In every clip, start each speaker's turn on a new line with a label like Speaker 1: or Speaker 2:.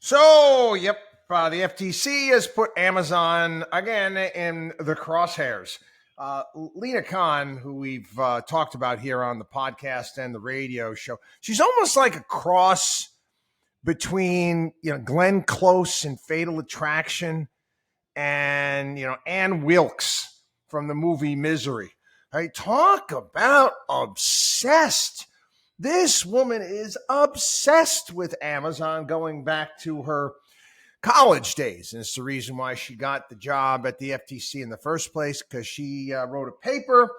Speaker 1: The FTC has put Amazon again in the crosshairs. Lina Khan, who we've talked about here on the podcast and the radio show, she's almost like a cross between Glenn Close in Fatal Attraction and Ann Wilkes from the movie Misery. Right? Talk about obsessed. This woman is obsessed with Amazon going back to her college days. And it's the reason why she got the job at the FTC in the first place, because she wrote a paper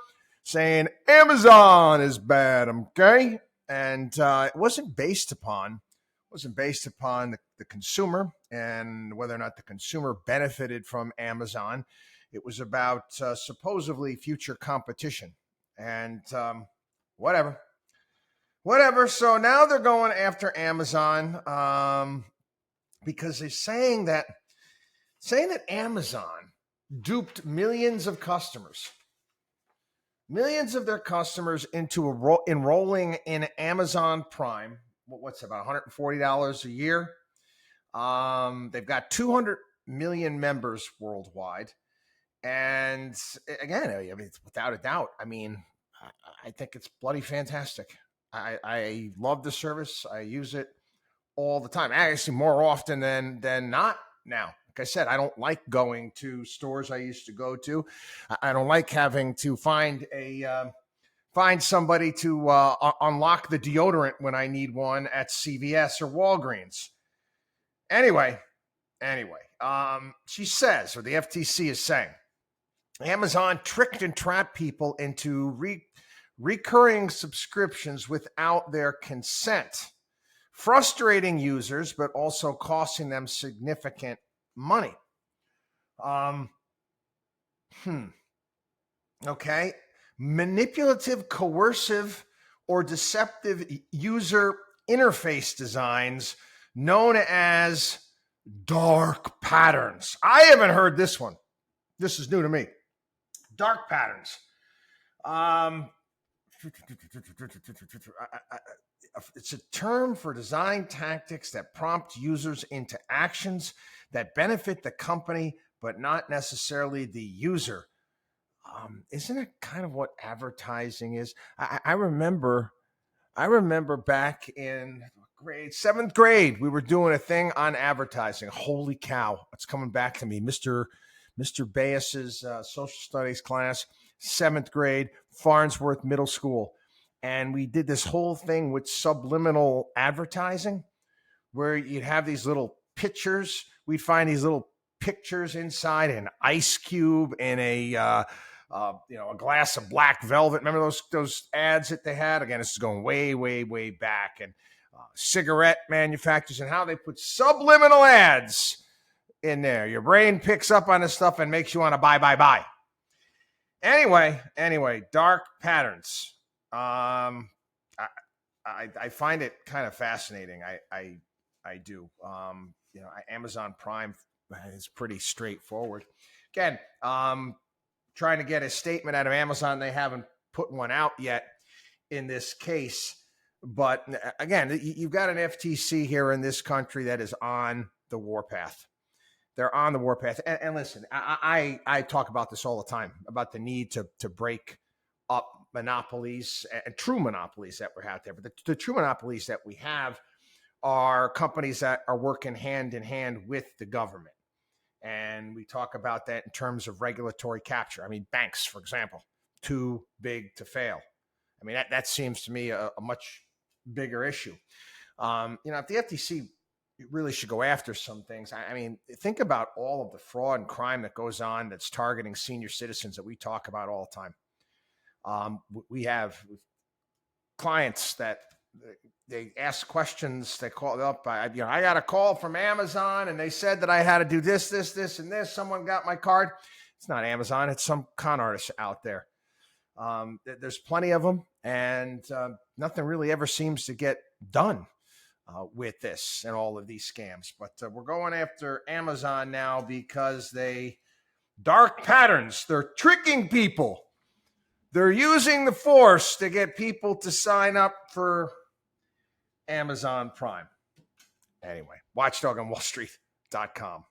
Speaker 1: saying Amazon is bad, okay? And it wasn't based upon the consumer and whether or not the consumer benefited from Amazon. It was about supposedly future competition. And whatever. So now they're going after Amazon because they're saying that Amazon duped millions of their customers into enrolling in Amazon Prime. What's it, about $140 a year? They've got 200 million members worldwide. And again, I mean, without a doubt, I mean, I think it's bloody fantastic. I love the service. I use it all the time. Actually, more often than not now. Like I said, I don't like going to stores I used to go to. I don't like having to find somebody to unlock the deodorant when I need one at CVS or Walgreens. Anyway, she says, or the FTC is saying, Amazon tricked and trapped people into recurring subscriptions without their consent, frustrating users, but also costing them significant money. Okay. Manipulative, coercive, or deceptive user interface designs known as dark patterns. I haven't heard this one. This is new to me. Dark patterns. It's a term for design tactics that prompt users into actions that benefit the company, but not necessarily the user. Isn't it kind of what advertising is? I remember back in seventh grade, we were doing a thing on advertising. Holy cow, it's coming back to me. Mr. Baez's social studies class, seventh grade, Farnsworth Middle School. And we did this whole thing with subliminal advertising where you'd have these little pictures. We'd find these little pictures inside an ice cube in a glass of black velvet. Remember those ads that they had? Again, this is going way, way, way back. And cigarette manufacturers and how they put subliminal ads in there. Your brain picks up on this stuff and makes you want to buy. Anyway, dark patterns. I find it kind of fascinating. I do. Amazon Prime is pretty straightforward. Again, trying to get a statement out of Amazon. They haven't put one out yet in this case. But again, you've got an FTC here in this country that is on the warpath. They're on the warpath. And listen, I talk about this all the time, about the need to break up monopolies and true monopolies that we're out there. But the true monopolies that we have are companies that are working hand in hand with the government. And we talk about that in terms of regulatory capture. I mean, banks, for example, too big to fail. I mean, that seems to me a much bigger issue. If the FTC really should go after some things, I mean, think about all of the fraud and crime that goes on that's targeting senior citizens that we talk about all the time. We have clients that they ask questions. They call up. I got a call from Amazon, and they said that I had to do this, and this. Someone got my card. It's not Amazon. It's some con artist out there. There's plenty of them, and nothing really ever seems to get done with this and all of these scams. But we're going after Amazon now because dark patterns. They're tricking people. They're using the force to get people to sign up for Amazon Prime. Anyway, watchdogonwallstreet.com.